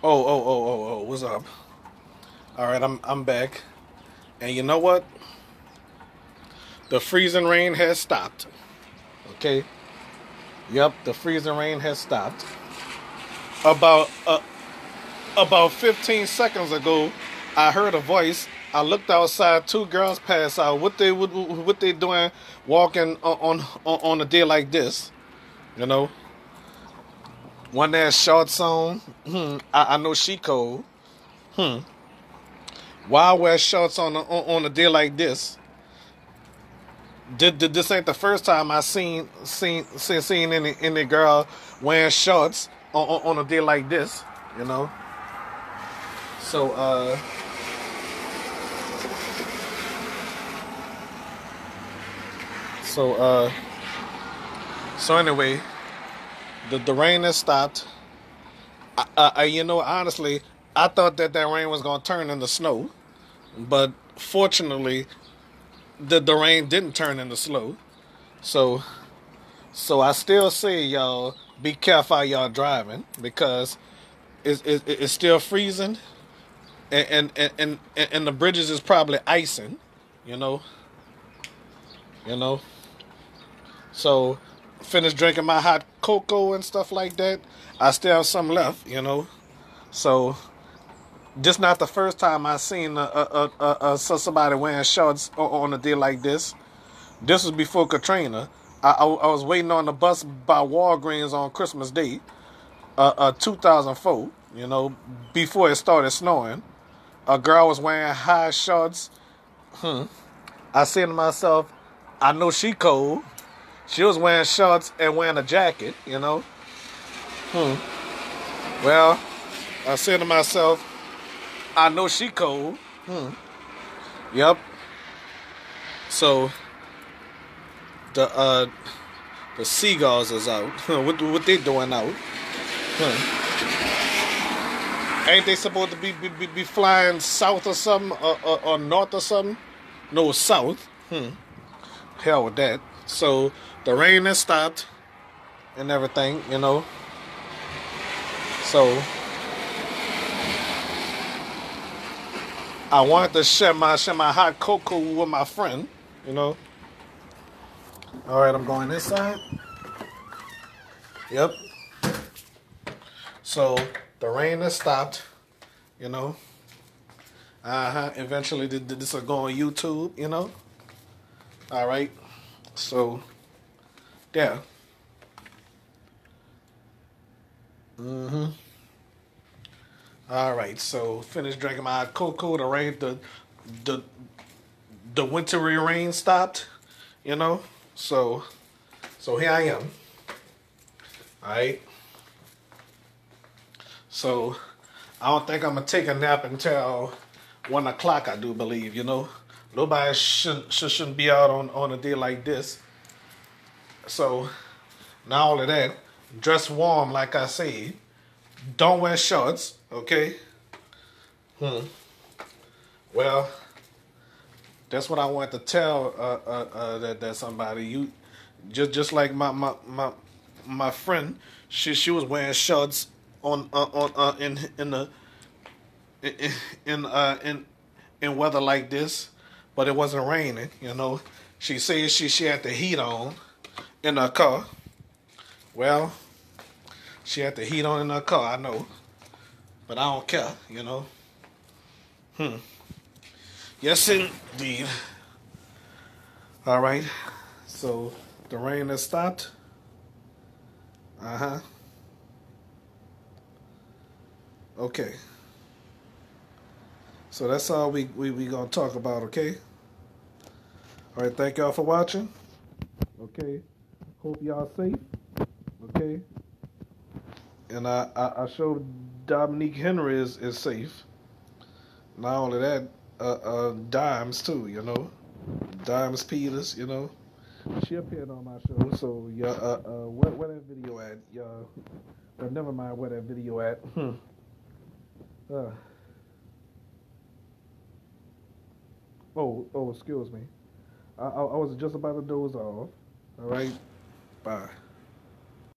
What's up? All right, I'm back, and you know what? The freezing rain has stopped. Okay. Yep, the freezing rain has stopped. About about 15 seconds ago, I heard a voice. I looked outside. Two girls passed out. What they doing walking on a day like this? You know, one that has shorts on. I know she cold. Hmm. Why wear shorts on a day like this? This ain't the first time I seen any girl wearing shorts on a day like this, you know. So so uh so anyway, the rain has stopped. Honestly, I thought that rain was gonna turn into snow, but fortunately, the rain didn't turn into snow. So I still say y'all be careful how y'all driving because it's still freezing and the bridges is probably icing, you know, you know. So finished drinking my hot cocoa and stuff like that. I still have some left, you know. So this not the first time I seen somebody wearing shorts on a day like this. This was before Katrina. I was waiting on the bus by Walgreens on Christmas Day, 2004. You know, before it started snowing. A girl was wearing high shorts. I said to myself, I know she cold. She was wearing shorts and wearing a jacket, you know. Well, I said to myself, I know she cold. Yep. So the the seagulls is out. What they doing out? Ain't they supposed to be flying south or something or north or something? No, south. Hell with that. So the rain has stopped and everything, you know. So I wanted to share my hot cocoa with my friend, you know. All right, I'm going this side. Yep. So the rain has stopped, you know. Eventually, this will go on YouTube, you know. All right. So yeah. All right. So finished drinking my hot cocoa. The the wintry rain stopped, you know. So here I am. All right. So I don't think I'm gonna take a nap until 1 o'clock. I do believe, you know. Nobody shouldn't be out on a day like this. So not only that, dress warm like I said. Don't wear shorts, okay? Well, that's what I want to tell that somebody. You just like my friend, she was wearing shorts on in the in in weather like this, but it wasn't raining. You know, she said she had the heat on in her car. Well, she had the heat on in her car. I know, but I don't care. You know. Yes, indeed. All right. So the rain has stopped. Uh huh. Okay. So that's all we gonna talk about. Okay. All right. Thank y'all for watching. Okay. Hope y'all safe. Okay. And I showed Dominique Henry is safe. Not only that, Dimes too. You know, Dimes Peters. You know, she appeared on my show. So yeah, where that video at? Y'all, never mind where that video at. Uh, excuse me. I was just about to doze off. All right, bye.